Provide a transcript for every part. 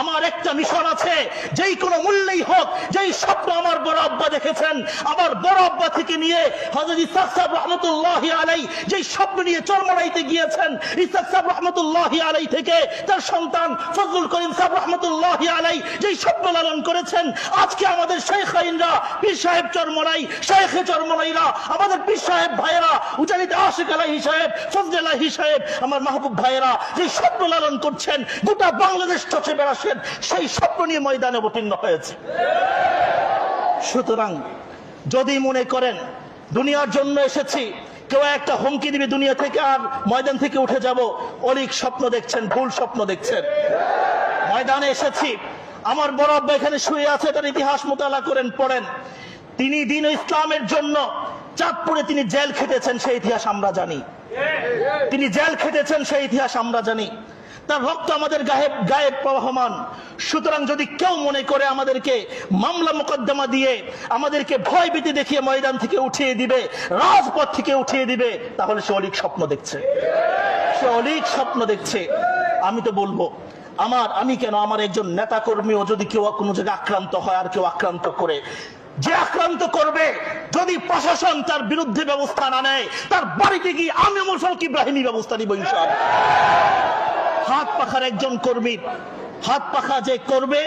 আমার একটা মিশন আছে, যেই কোনো মূল্যেই হোক, যেই স্বপ্ন আমার বড় আব্বা দেখেছেন, আমার বড় আব্বা থেকে নিয়ে হযরত ইসহাক সাহেব রহমতুল্লাহি আলাইহি যেই স্বপ্ন নিয়ে চরমরাইতে গিয়েছেন, ইসহাক সাহেব রহমতুল্লাহি আলাইহি থেকে তার সন্তান ফজলুল করিম সাহেব রহমতুল্লাহি আলাইহি যেই স্বপ্ন লালন করেছেন, আজকে আমাদের শেখাইনরা, পীর সাহেব চরমরাই, শেখে চরমরাইরা, আমাদের পীর সাহেব ভাইয়েরা, উজানিতে আশিক আলাইহি সাহেব, ফজল আলাইহি সাহেব, আমার মাহবুব ভাইয়েরা যে স্বপ্ন লালন করছেন, গোটা বাংলাদেশ চষে বেড়াচ্ছেন, সেই স্বপ্ন নিয়ে ময়দানে অবতীর্ণ হয়েছে। সুতরাং যদি মনে করেন দুনিয়ার জন্য এসেছি, কেউ একটা হুমকি দিবে দুনিয়া থেকে আর ময়দান থেকে উঠে যাব, অলিক স্বপ্ন দেখছেন, ভুল স্বপ্ন দেখছেন। ময়দানে এসেছি, আমার বড় আব্বা এখানে শুয়ে আছে, তার ইতিহাস মোতালা করেন, পড়েন। তিনি দ্বীন ও ইসলামের জন্য চাঁদপুরে তিনি জেল খেটেছেন, সেই ইতিহাস আমরা জানি। তিনি জেল খেটেছেন, সেই ইতিহাস আমরা জানি। তার রক্ত আমাদের গায়ে প্রবাহমান। সুতরাং যদি কেউ মনে করে আমাদেরকে মামলা মোকদ্দমা দিয়ে, আমাদেরকে ভয় ভীতি দেখিয়ে ময়দান থেকে উঠিয়ে দিবে, রাজপথ থেকে উঠিয়ে দিবে, তাহলে সে অলিক স্বপ্ন দেখছে, সে অলিক স্বপ্ন দেখছে। আমি তো বলবো, আমি কেন, আমার একজন নেতা কর্মীও যদি কেউ কোনো জায়গায় আক্রান্ত হয়, আর কেউ আক্রান্ত করে, যে আক্রান্ত করবে, যদি প্রশাসন তার বিরুদ্ধে ব্যবস্থা না নেয়, তার বাড়িতে গিয়ে আমি ওমর ফারুক ইব্রাহিমী ব্যবস্থা নিব ইনশাআল্লাহ। হাত পাখার একজন কর্মীর হাত পাখা যে করবে,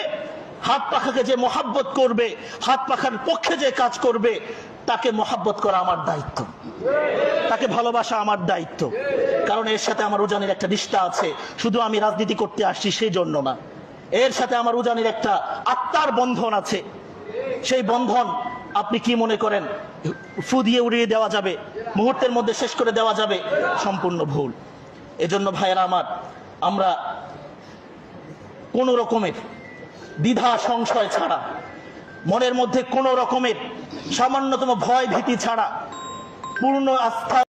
হাত পাখাকে যে মহাব্বত করবে, হাত পাখার পক্ষে যে কাজ করবে, তাকে মহাব্বত করা আমার দায়িত্ব, তাকে ভালোবাসা আমার দায়িত্ব। কারণ এর সাথে আমার উজানির একটা রিশতা আছে। শুধু আমি রাজনীতি করতে আসছি সেই জন্য না, এর সাথে আমার উজানির একটা আত্মার বন্ধন আছে। সেই বন্ধন আপনি কি মনে করেন ফু দিয়ে উড়িয়ে দেওয়া যাবে, মুহূর্তের মধ্যে শেষ করে দেওয়া যাবে? সম্পূর্ণ ভুল। এজন্য ভাইয়েরা আমার, আমরা কোন রকমের দ্বিধা সংশয় ছাড়া, মনের মধ্যে কোন রকমের সামান্যতম ভয় ভীতি ছাড়া পূর্ণ আস্থা